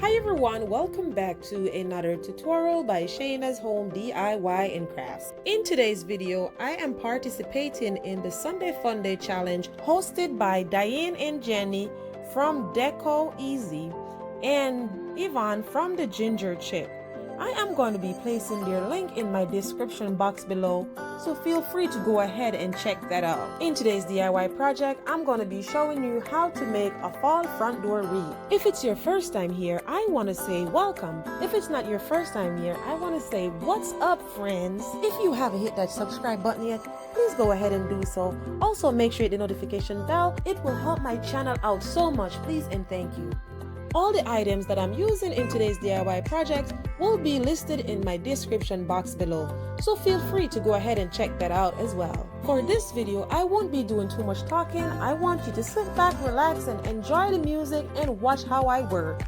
Hi everyone, welcome back to another tutorial by Shana's Home DIY and Crafts. In today's video, I am participating in the Sunday Fun Day Challenge hosted by DYANNE and JANNY from DECO Easy and YVONNE from the Ginger Chip. I am going to be placing their link in my description box below, so feel free to go ahead and check that out. In today's DIY project, I'm going to be showing you how to make a fall front door wreath. If it's your first time here, I want to say welcome. If it's not your first time here, I want to say what's up, friends. If you haven't hit that subscribe button yet, please go ahead and do so. Also, make sure you hit the notification bell. It will help my channel out so much. Please and thank you. All the items that I'm using in today's DIY project will be listed in my description box below, so feel free to go ahead and check that out as well. For this video, I won't be doing too much talking. I want you to sit back, relax, and enjoy the music and watch how I work.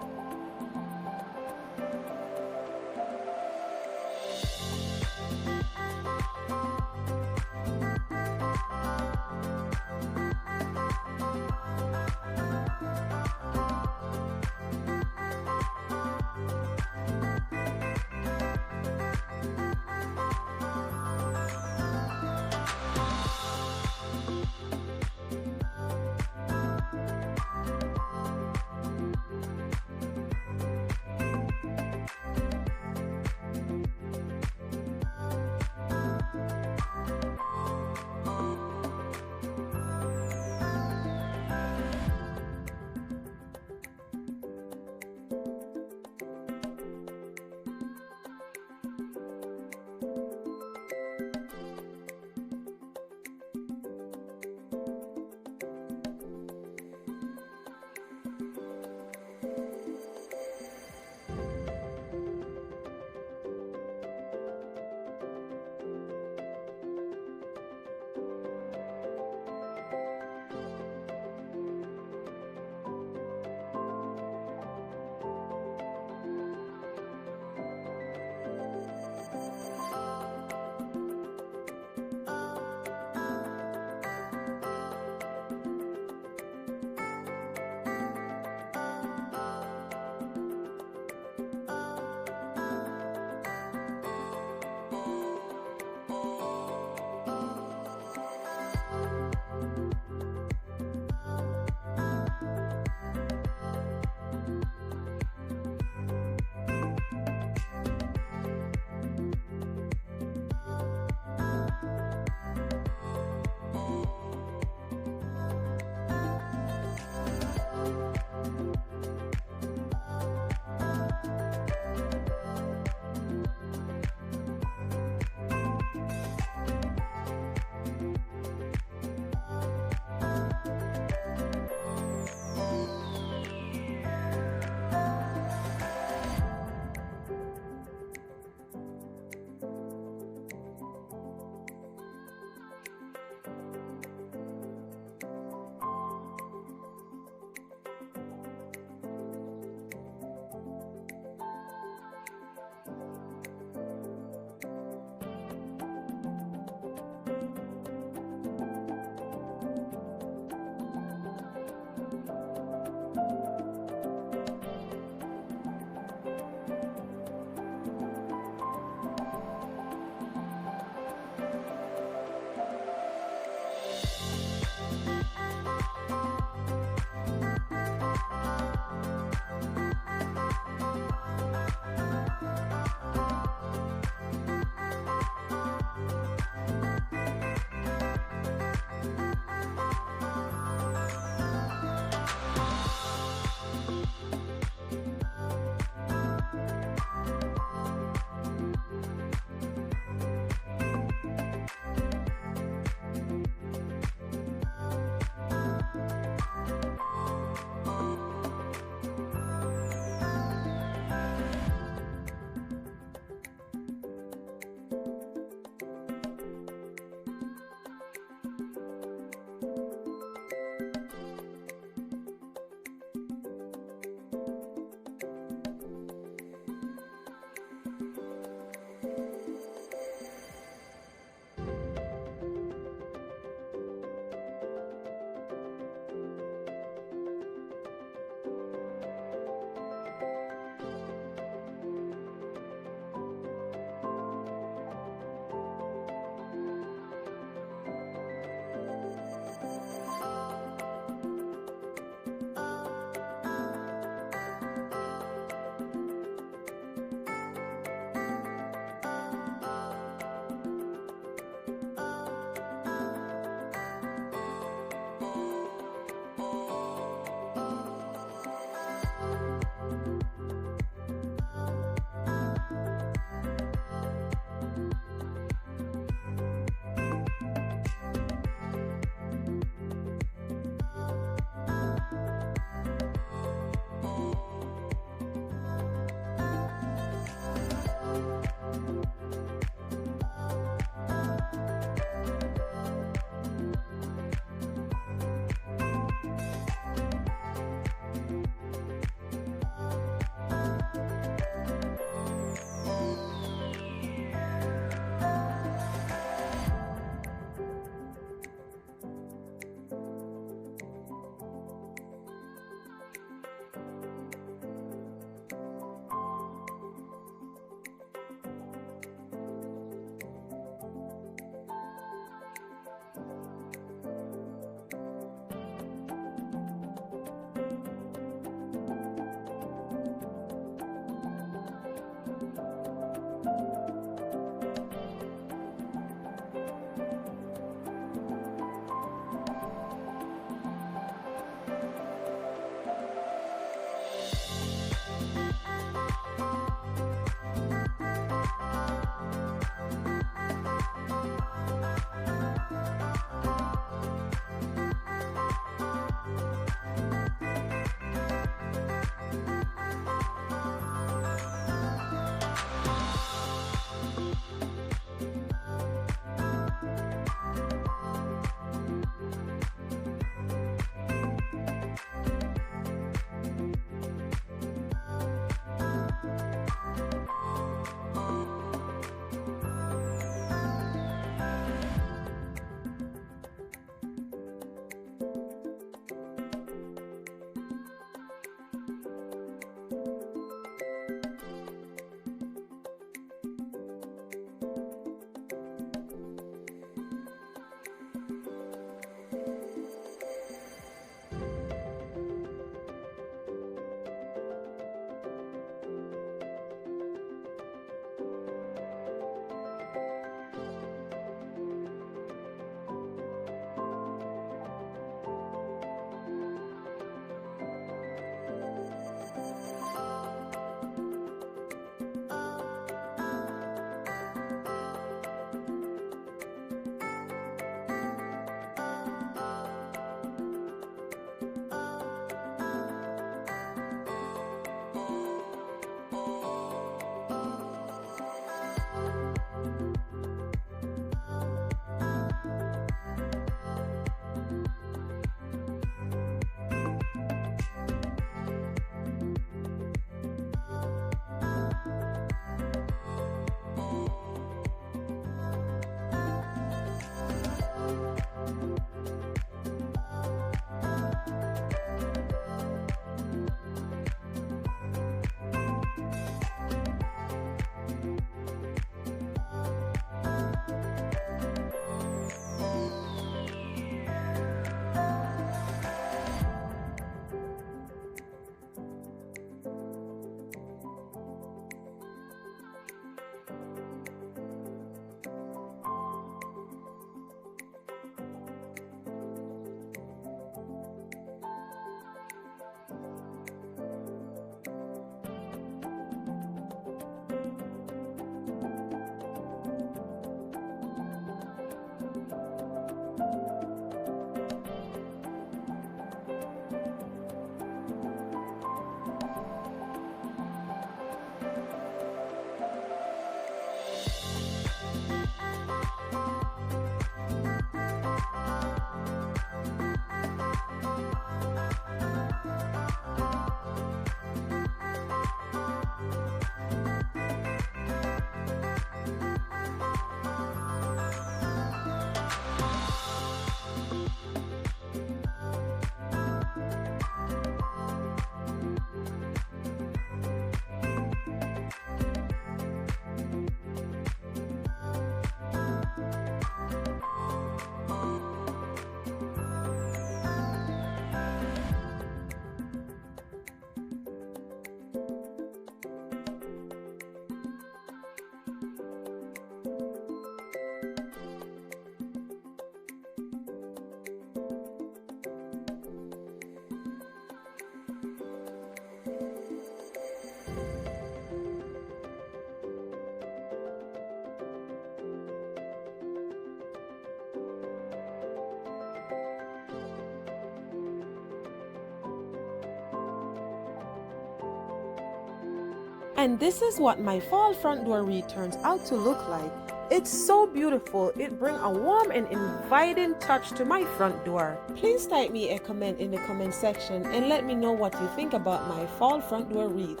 And this is what my fall front door wreath turns out to look like. It's so beautiful. It brings a warm and inviting touch to my front door. Please type me a comment in the comment section and let me know what you think about my fall front door wreath.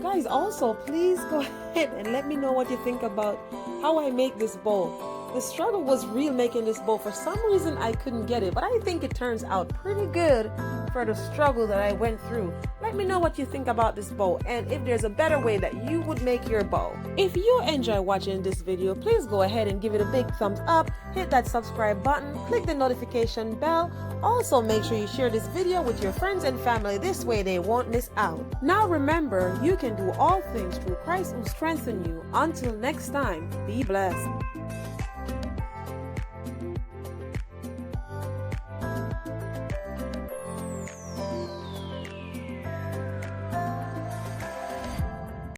Guys, also please go ahead and let me know what you think about how I make this bow. The struggle was real making this bow. For some reason I couldn't get it, but I think it turns out pretty good for the struggle that I went through. Let me know what you think about this bow and if there's a better way that you would make your bow. If you enjoy watching this video, please go ahead and give it a big thumbs up, hit that subscribe button, click the notification bell. Also make sure you share this video with your friends and family, this way they won't miss out. Now remember, you can do all things through Christ who strengthens you. Until next time, be blessed.